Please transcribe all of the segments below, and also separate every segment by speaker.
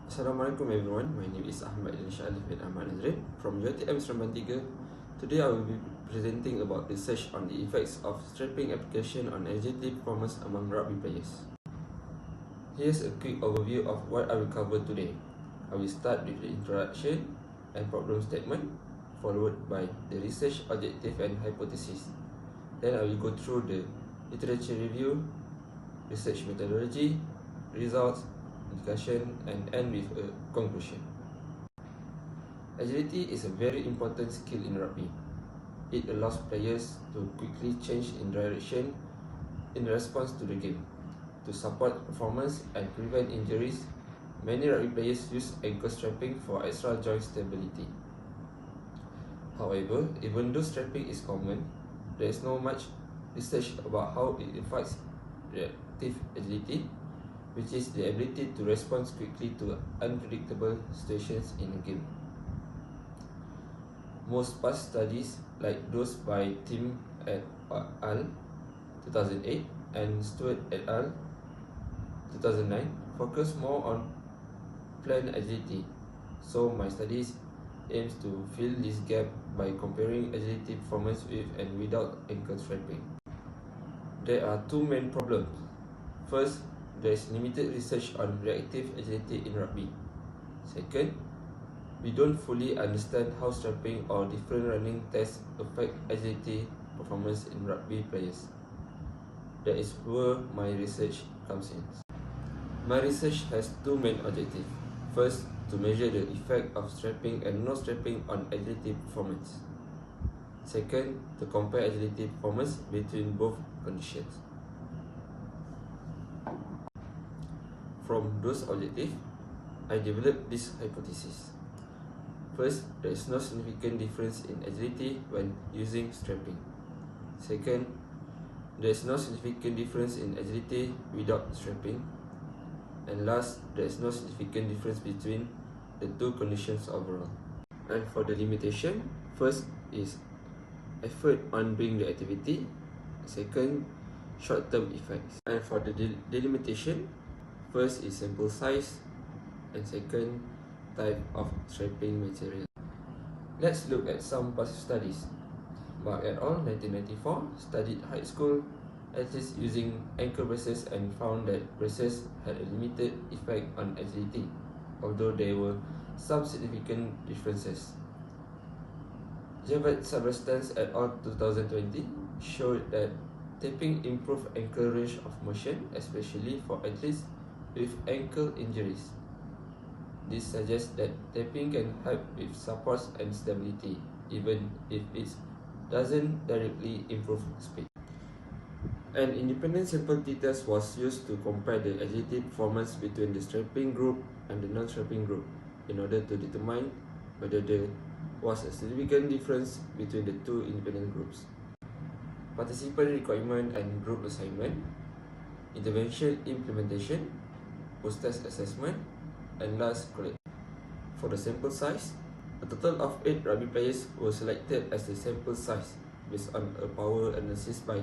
Speaker 1: Assalamualaikum everyone, my name is Ahmad Danish Aliff and Ahmad Danish from UiTM Seremban 3. Today I will be presenting about research on the effects of strapping application on agility performance among rugby players. Here's a quick overview of what I will cover today. I will start with the introduction and problem statement, followed by the research objective and hypothesis. Then I will go through the literature review, research methodology, results, discussion, and end with a conclusion. Agility is a very important skill in rugby. It allows players to quickly change in direction in response to the game. To support performance and prevent injuries, many rugby players use ankle strapping for extra joint stability. However, even though strapping is common, there is not much research about how it affects reactive agility, which is the ability to respond quickly to unpredictable situations in a game. Most past studies, like those by Tim et al. 2008 and Stewart et al. 2009, focus more on planned agility. So my studies aims to fill this gap by comparing agility performance with and without ankle strapping. There are two main problems. First, there is limited research on reactive agility in rugby. Second, we don't fully understand how strapping or different running tests affect agility performance in rugby players. That is where my research comes in. My research has two main objectives. First, to measure the effect of strapping and no strapping on agility performance. Second, to compare agility performance between both conditions. From those objectives, I developed this hypothesis. First, there is no significant difference in agility when using strapping. Second, there is no significant difference in agility without strapping. And last, there is no significant difference between the two conditions overall. And for the limitation, first is effort on doing the activity. Second, short-term effects. And for the delimitation, first is sample size, and second, type of strapping material. Let's look at some past studies. Mark et al. 1994 studied high school athletes using ankle braces and found that braces had a limited effect on agility, although there were some significant differences. Javed Sabrastans et al. 2020 showed that tapping improved ankle range of motion, especially for athletes with ankle injuries. This suggests that tapping can help with support and stability, even if it doesn't directly improve speed. An independent sample t-test was used to compare the agility performance between the strapping group and the non-strapping group in order to determine whether there was a significant difference between the two independent groups. Participant requirement and group assignment, intervention implementation, post-test assessment, and last collect. For the sample size, a total of 8 rugby players were selected as the sample size based on a power analysis by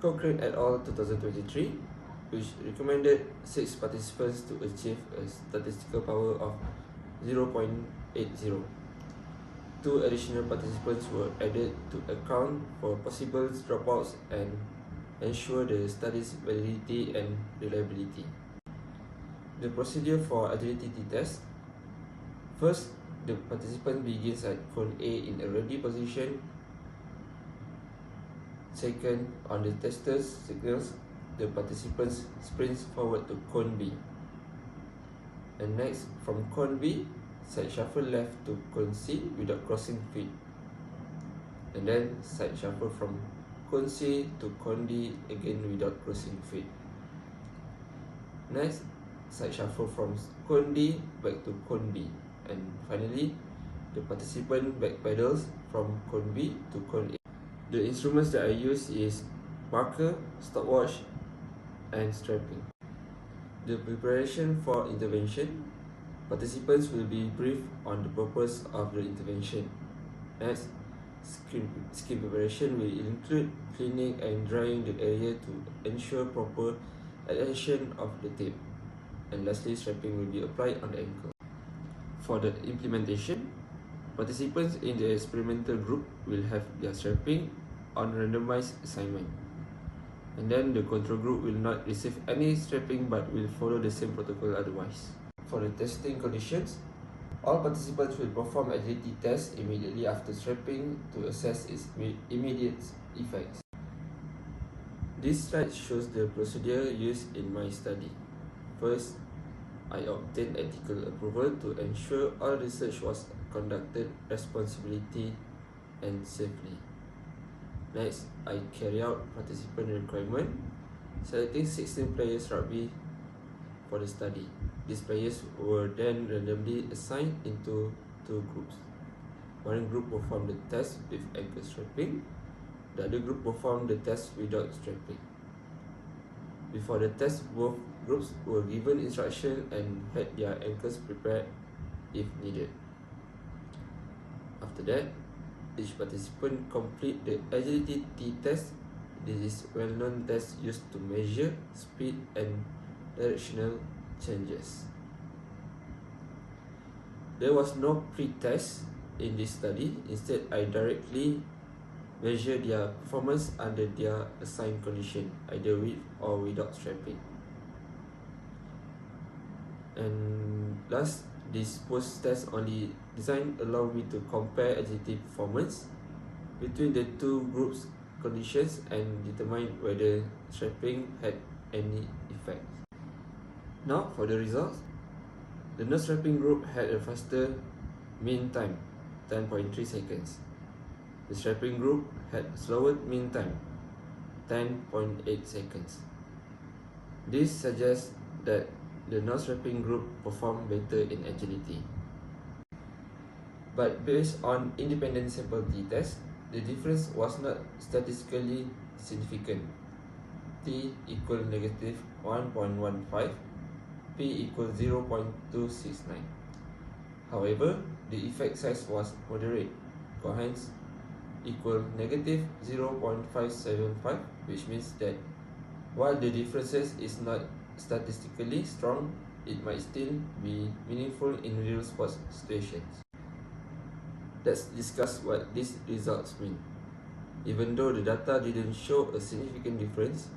Speaker 1: Colloquium et al. 2023, which recommended 6 participants to achieve a statistical power of 0.80. 2 additional participants were added to account for possible dropouts and ensure the study's validity and reliability. The procedure for agility t-test. First, the participant begins at cone A in a ready position. Second, on the tester's signals, the participant sprints forward to cone B. And next, from cone B, side shuffle left to cone C without crossing feet. And then side shuffle from cone C to cone D again without crossing feet. Next, side shuffle from cone D back to cone B. And finally, the participant back pedals from cone B to cone A. The instruments that I use is marker, stopwatch, and strapping. The preparation for intervention. Participants will be briefed on the purpose of the intervention. Next, skin preparation will include cleaning and drying the area to ensure proper adhesion of the tape. and lastly, strapping will be applied on the ankle. For the implementation, participants in the experimental group will have their strapping on randomized assignment, and then the control group will not receive any strapping but will follow the same protocol otherwise. For the testing conditions, all participants will perform agility tests immediately after strapping to assess its immediate effects. This slide shows the procedure used in my study. First, I obtained ethical approval to ensure all research was conducted responsibly and safely. Next, I carry out participant requirement, selecting 16 players rugby for the study. These players were then randomly assigned into two groups. One group performed the test with ankle strapping, the other group performed the test without strapping. Before the test, both groups were given instruction and had their ankles prepared if needed. After that, each participant complete the agility T-test. This is a well-known test used to measure speed and directional changes. There was no pre-test in this study. Instead, I directly measure their performance under their assigned condition, either with or without strapping. And last, this post-test only design allow me to compare agility performance between the two groups' conditions and determine whether strapping had any effect. Now for the results. The no strapping group had a faster mean time, 10.3 seconds. The strapping group had slower mean time, 10.8 seconds. This suggests that the no strapping group performed better in agility. But based on independent sample t-test, the difference was not statistically significant. T equal negative 1.15, P equal 0.269. However, the effect size was moderate, cohence equal negative 0.575, which means that while the differences is not statistically strong, it might still be meaningful in real sports situations. Let's discuss what these results mean. Even though the data didn't show a significant difference,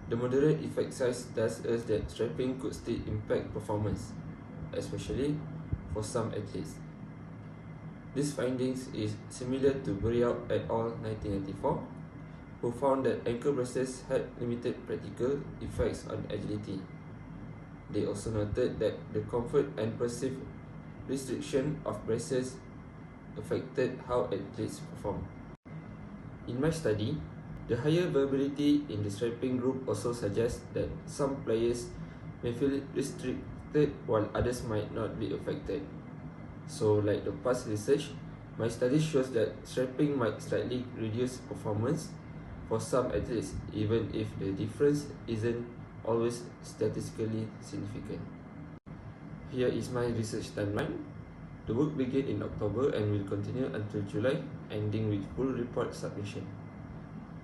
Speaker 1: the moderate effect size tells us that strapping could still impact performance, especially for some athletes. These findings is similar to Burial et al. 1994, who found that ankle braces had limited practical effects on agility. They also noted that the comfort and perceived restriction of braces affected how athletes perform. In my study, the higher variability in the strapping group also suggests that some players may feel restricted while others might not be affected. So, like the past research, my study shows that strapping might slightly reduce performance for some athletes, even if the difference isn't always statistically significant. Here is my research timeline. The work began in October and will continue until July, ending with full report submission.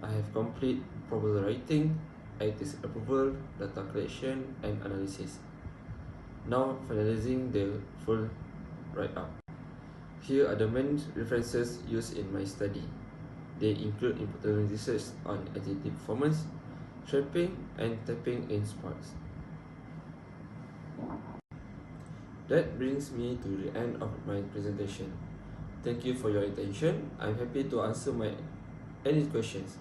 Speaker 1: I have complete proposal writing, ethics approval, data collection, and analysis. Now finalizing the full write-up. Here are the main references used in my study. They include important research on agility performance, strapping, and tapping in sports. That brings me to the end of my presentation. Thank you for your attention. I'm happy to answer any questions.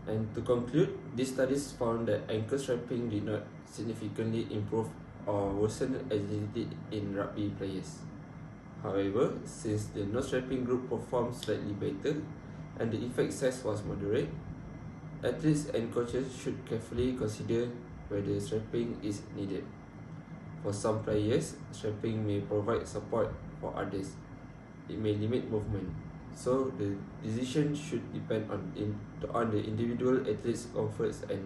Speaker 1: And to conclude, these studies found that ankle strapping did not significantly improve or worsen agility in rugby players. However, since the no strapping group performed slightly better and the effect size was moderate, athletes and coaches should carefully consider whether strapping is needed. For some players, strapping may provide support. For others, it may limit movement. So the decision should depend on the individual athlete's comforts and needs.